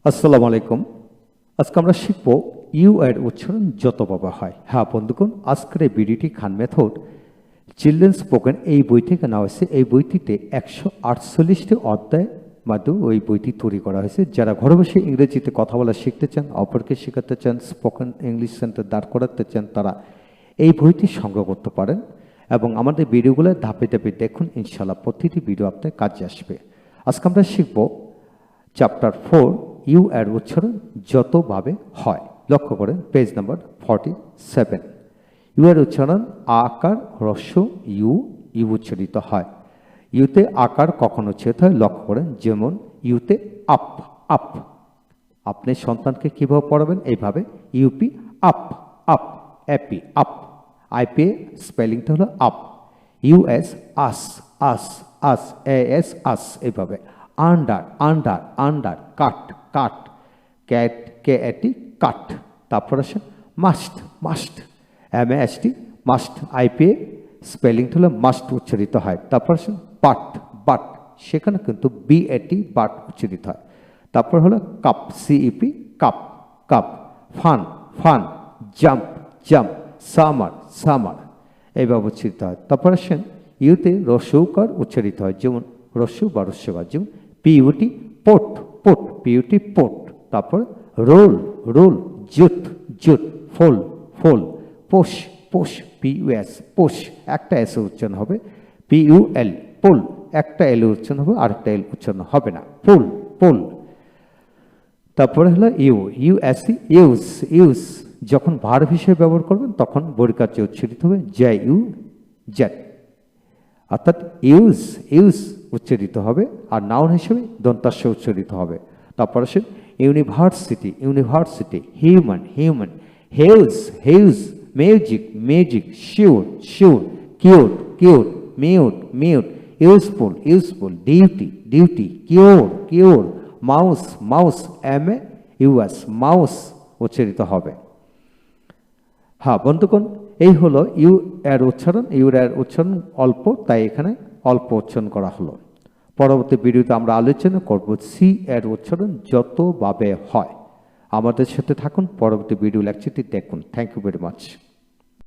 আসসালামু আলাইকুম। আজকে আমরা শিখব ইউ এর উচ্চারণ যতভাবে হয়। হ্যাঁ বন্ধুগণ, আজকের এই ভিডিওটি খান মেথড চিলড্রেন স্পোকেন এই বই থেকে নেওয়া হয়েছে। এই বইটিতে 148টি অধ্যায় মাধ্যমে ওই বইটি তৈরি করা হয়েছে। যারা ঘরে বসে ইংরেজিতে কথা বলা শিখতে চান, অপরকে শেখাতে চান, স্পোকেন ইংলিশ সেন্টার দাঁড় করাতে চান, তারা এই বইটি সংগ্রহ করতে পারেন এবং আমাদের ভিডিওগুলো ধাপে ধাপে দেখুন। ইনশাআল্লাহ প্রতিটি ভিডিও আপনার কাজে আসবে। আজকে আমরা শিখব চ্যাপ্টার 4 ইউ এর উচ্চারণ যতভাবে হয়। লক্ষ্য করেন পেজ নাম্বার 47। ইউ এর উচ্চারণ আকার হ্রস্ব ইউ, ইউ উচ্চারিত হয়। ইউতে আকার কখন উচ্চারিত হয় লক্ষ্য করেন, যেমন ইউতে আপ, আপ। আপনি সন্তানকে কিভাবে পড়াবেন? এইভাবে UP up, up, AP up. IP স্পেলিংটা হলো up. US us, us, us, S us, এইভাবে। Under, under, under, cut, cut, cat, K A T cut. তারপর আসে must, must, M A S T must. IPA স্পেলিংটা হলো মাস্ট উচ্চারিত হয়। তারপর আসেন বাট, বাট, সেখানে কিন্তু বি এটি বাট উচ্চারিত হয়। তারপর হলো cup, CEP cup, cup. Fun, fun, jump, jump, summer, summer, এইভাবে উচ্চারিত হয়। তারপর আসেন ইউতে রস্যকার উচ্চারিত হয়, যেমন রস্য বা রস্যকার, যেমন পিইউটি পোট, পোট, পিইউটি পোট। তারপর রোল, রোল, জুট, জুট, ফোল, ফোল। পোষ, পোষ, পিইউএস পোষ, একটা এস উচ্চারণ হবে। পিইউএল পোল, একটা এল উচ্চারণ হবে, আরেকটা এল উচ্চারণ হবে না। Pole, pole. তারপরে হলো ইউ, ইউএসি ইউজ, ইউজ। যখন ভার্ব হিসেবে ব্যবহার করবেন তখন বর্গকার্যে উচ্চারিত হবে জে ইউ জেট, অর্থাৎ ইউজ, ইউজ উচ্চারিত হবে, আর নাউন হিসেবে দন্তাস্য উচ্চারিত হবে। তারপর আসে university, university. Human, human. Huge, huge. Music, music. Sure, sure. Cute, cute. Mute, mute. Useful, useful. Duty, duty. Cure, cure. Mouse, mouse, M A U S, mouse উচ্চারিত হবে। হ্যাঁ বন্ধুগণ, এই হলো ইউ এর উচ্চারণ। ইউ এর উচ্চারণ অল্প, তাই এখানে অল্প উচ্চারণ করা হলো। পরবর্তী ভিডিওতে আমরা আলোচনা করব সি এর উচ্চারণ যতভাবে হয়। আমাদের সাথে থাকুন, পরবর্তী ভিডিও লেকচারটি দেখুন। Thank you very much.